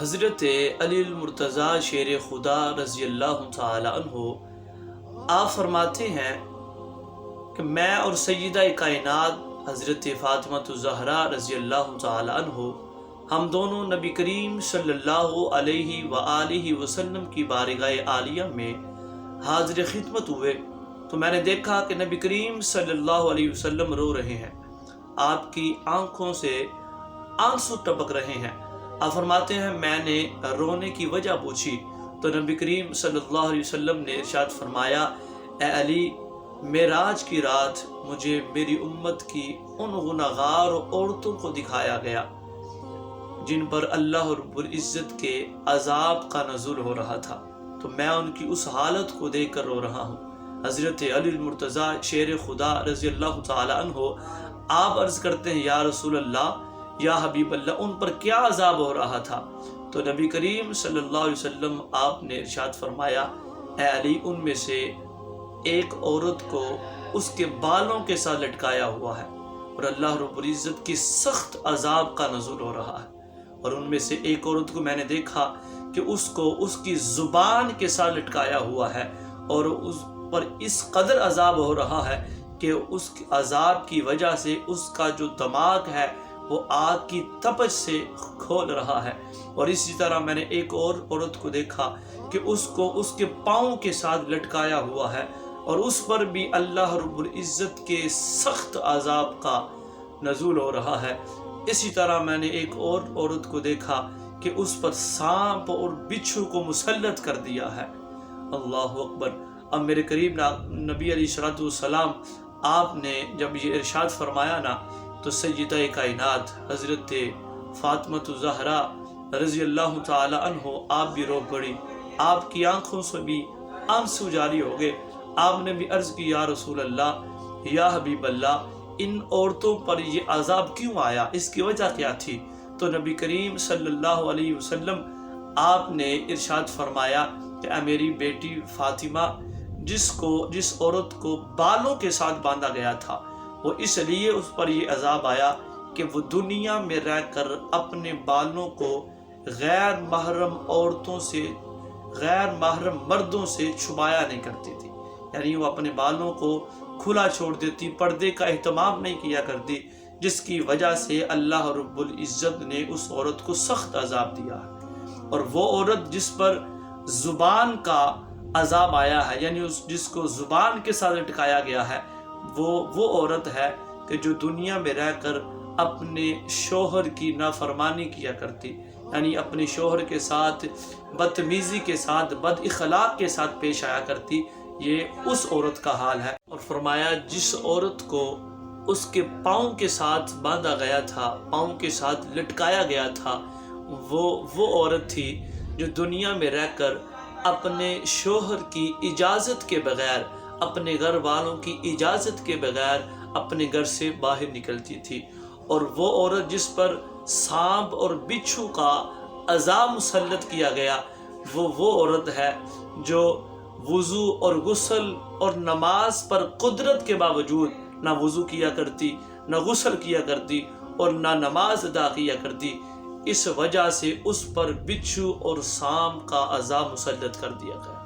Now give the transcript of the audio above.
حضرت علی المرتضیٰ شیر خدا رضی اللہ تعالی عنہ آپ فرماتے ہیں کہ میں اور سیدہ کائنات حضرت فاطمہ الزہرا رضی اللہ تعالی عنہ ہم دونوں نبی کریم صلی اللہ علیہ وآلہ وسلم کی بارگاہ عالیہ میں حاضر خدمت ہوئے تو میں نے دیکھا کہ نبی کریم صلی اللہ علیہ وسلم رو رہے ہیں، آپ کی آنکھوں سے آنسو ٹپک رہے ہیں۔ آپ فرماتے ہیں میں نے رونے کی وجہ پوچھی تو نبی کریم صلی اللہ علیہ وسلم نے ارشاد فرمایا، اے علی، معراج کی رات مجھے میری امت کی ان گنہگار عورتوں کو دکھایا گیا جن پر اللہ رب العزت کے عذاب کا نزول ہو رہا تھا، تو میں ان کی اس حالت کو دیکھ کر رو رہا ہوں۔ حضرت علی المرتضیٰ شیر خدا رضی اللہ تعالی عنہ آپ عرض کرتے ہیں، یا رسول اللہ، یا حبیب اللہ، ان پر کیا عذاب ہو رہا تھا؟ تو نبی کریم صلی اللہ علیہ وسلم آپ نے ارشاد فرمایا، اے علی، ان میں سے ایک عورت کو اس کے بالوں کے ساتھ لٹکایا ہوا ہے اور اللہ رب العزت کی سخت عذاب کا نزول ہو رہا ہے، اور ان میں سے ایک عورت کو میں نے دیکھا کہ اس کو اس کی زبان کے ساتھ لٹکایا ہوا ہے اور اس پر اس قدر عذاب ہو رہا ہے کہ اس عذاب کی وجہ سے اس کا جو دماغ ہے وہ آگ کی تپش سے کھول رہا ہے۔ اور اسی طرح میں نے ایک اور عورت کو دیکھا کہ اس کو اس کے پاؤں کے ساتھ لٹکایا ہوا ہے اور اس پر بھی اللہ رب العزت کے سخت عذاب کا نزول ہو رہا ہے۔ اسی طرح میں نے ایک اور عورت کو دیکھا کہ اس پر سانپ اور بچھو کو مسلط کر دیا ہے۔ اللہ اکبر۔ اب میرے قریب نبی علیہ السلام آپ نے جب یہ ارشاد فرمایا نا تو سیدہ کائنات حضرت فاطمہ الزہرا رضی اللہ تعالی عنہ آپ بھی رو پڑی، آپ کی آنکھوں سے بھی آنسو جاری ہو گئے۔ آپ نے بھی عرض کی، یا رسول اللہ، یا حبیب اللہ، ان عورتوں پر یہ عذاب کیوں آیا، اس کی وجہ کیا تھی؟ تو نبی کریم صلی اللہ علیہ وسلم آپ نے ارشاد فرمایا کہ اے میری بیٹی فاطمہ، جس عورت کو بالوں کے ساتھ باندھا گیا تھا وہ اس لیے اس پر یہ عذاب آیا کہ وہ دنیا میں رہ کر اپنے بالوں کو غیر محرم عورتوں سے، غیر محرم مردوں سے چھپایا نہیں کرتی تھی، یعنی وہ اپنے بالوں کو کھلا چھوڑ دیتی، پردے کا اہتمام نہیں کیا کرتی، جس کی وجہ سے اللہ رب العزت نے اس عورت کو سخت عذاب دیا ہے۔ اور وہ عورت جس پر زبان کا عذاب آیا ہے، یعنی جس کو زبان کے ساتھ لٹکایا گیا ہے، وہ عورت ہے کہ جو دنیا میں رہ کر اپنے شوہر کی نافرمانی کیا کرتی، یعنی اپنے شوہر کے ساتھ بدتمیزی کے ساتھ، بد اخلاق کے ساتھ پیش آیا کرتی، یہ اس عورت کا حال ہے۔ اور فرمایا جس عورت کو اس کے پاؤں کے ساتھ باندھا گیا تھا، پاؤں کے ساتھ لٹکایا گیا تھا، وہ عورت تھی جو دنیا میں رہ کر اپنے شوہر کی اجازت کے بغیر، اپنے گھر والوں کی اجازت کے بغیر اپنے گھر سے باہر نکلتی تھی۔ اور وہ عورت جس پر سانپ اور بچھو کا عذاب مسلط کیا گیا، وہ عورت ہے جو وضو اور غسل اور نماز پر قدرت کے باوجود نہ وضو کیا کرتی، نہ غسل کیا کرتی اور نہ نماز ادا کیا کرتی۔ اس وجہ سے اس پر بچھو اور سانپ کا عذاب مسلط کر دیا گیا۔